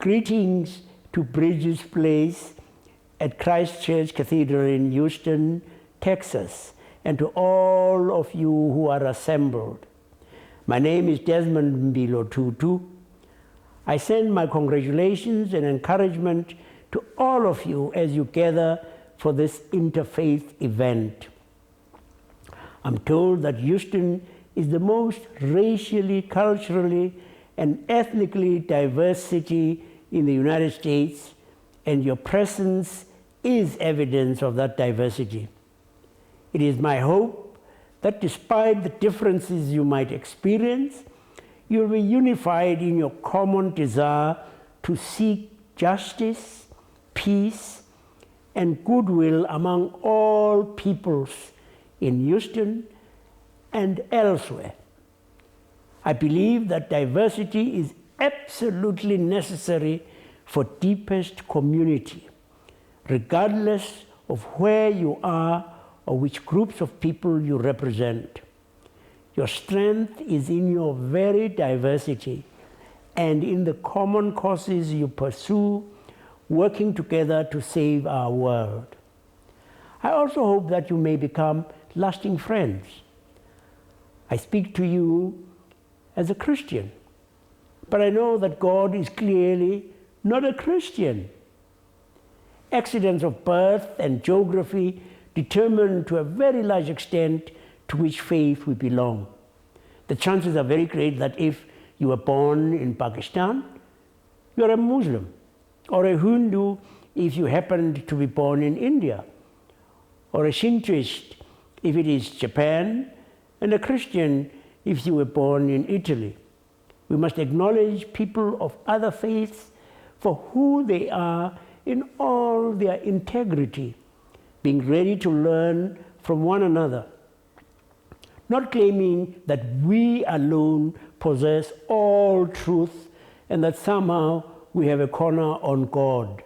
Greetings to Brigid's place at Christ Church Cathedral in Houston, Texas, and to all of you who are assembled. My name is Desmond Mbilo Tutu. I send my congratulations and encouragement to all of you as you gather for this interfaith event. I'm told that Houston is the most racially, culturally, and ethnically diverse city in the United States, and your presence is evidence of that diversity. It is my hope that despite the differences you might experience, you'll be unified in your common desire to seek justice, peace, and goodwill among all peoples in Houston and elsewhere. I believe that diversity is absolutely necessary for deepest community, regardless of where you are or which groups of people you represent. Your strength is in your very diversity and in the common causes you pursue, working together to save our world. I also hope that you may become lasting friends. I speak to you as a Christian, but I know that God is clearly not a Christian. Accidents of birth and geography determine to a very large extent to which faith we belong. The chances are very great that if you were born in Pakistan, you are a Muslim, or a Hindu if you happened to be born in India, or a Shintoist if it is Japan, and a Christian if you were born in Italy. We must acknowledge people of other faiths for who they are in all their integrity, being ready to learn from one another, not claiming that we alone possess all truth and that somehow we have a corner on God.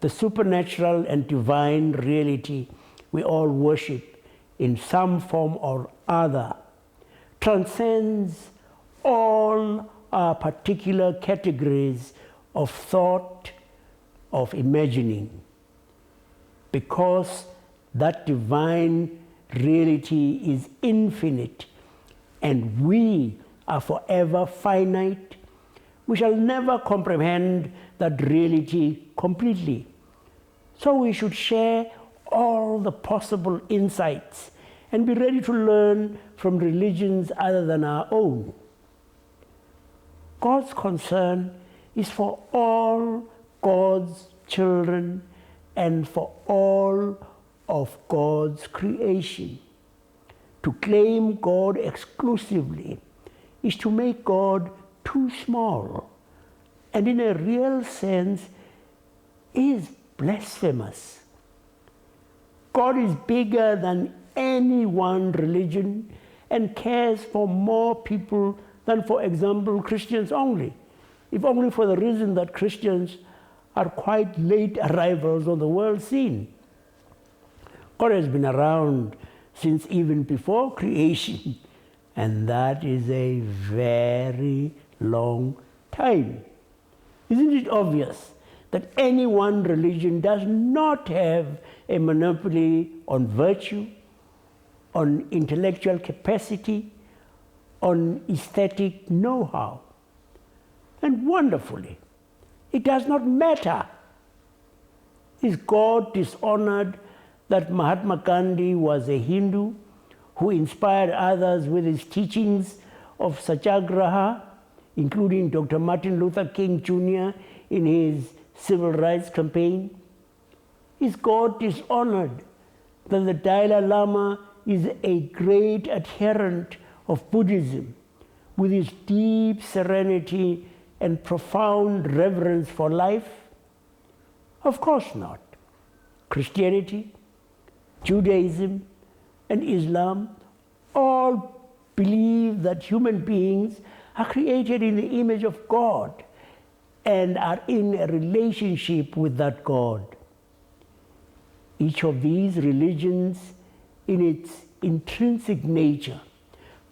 The supernatural and divine reality we all worship in some form or other transcends all our particular categories of thought, of imagining, because that divine reality is infinite and we are forever finite. We shall never comprehend that reality completely. So we should share all the possible insights and be ready to learn from religions other than our own. God's concern is for all God's children and for all of God's creation. To claim God exclusively is to make God too small, and in a real sense is blasphemous. God is bigger than any one religion and cares for more people than, for example, Christians only, if only for the reason that Christians are quite late arrivals on the world scene. God has been around since even before creation, and that is a very long time. Isn't it obvious that any one religion does not have a monopoly on virtue, on intellectual capacity, on aesthetic know-how? And wonderfully, it does not matter. Is God dishonored that Mahatma Gandhi was a Hindu who inspired others with his teachings of Satyagraha, including Dr. Martin Luther King Jr. in his civil rights campaign? Is God dishonored that the Dalai Lama is a great adherent of Buddhism with his deep serenity and profound reverence for life? Of course not. Christianity, Judaism, and Islam all believe that human beings are created in the image of God and are in a relationship with that God. Each of these religions, in its intrinsic nature,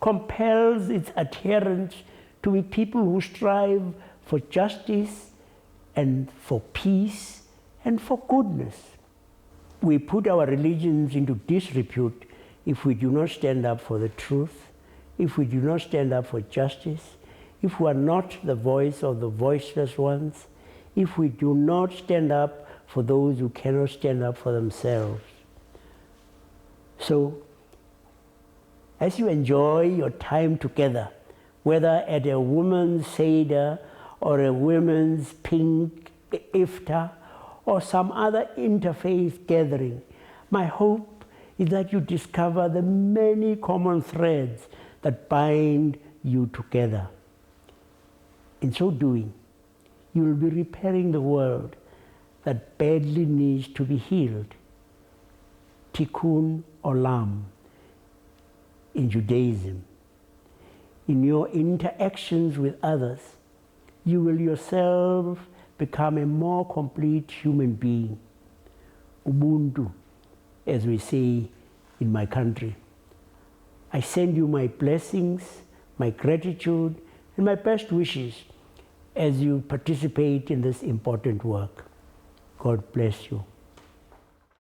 compels its adherents to be people who strive for justice and for peace and for goodness. We put our religions into disrepute if we do not stand up for the truth, if we do not stand up for justice, if we are not the voice of the voiceless ones, if we do not stand up for those who cannot stand up for themselves. So, as you enjoy your time together, whether at a women's Seder or a women's pink iftar or some other interfaith gathering, my hope is that you discover the many common threads that bind you together. In so doing, you will be repairing the world that badly needs to be healed. Tikkun olam in Judaism. In your interactions with others, you will yourself become a more complete human being. Ubuntu, as we say in my country. I send you my blessings, my gratitude, and my best wishes as you participate in this important work. God bless you.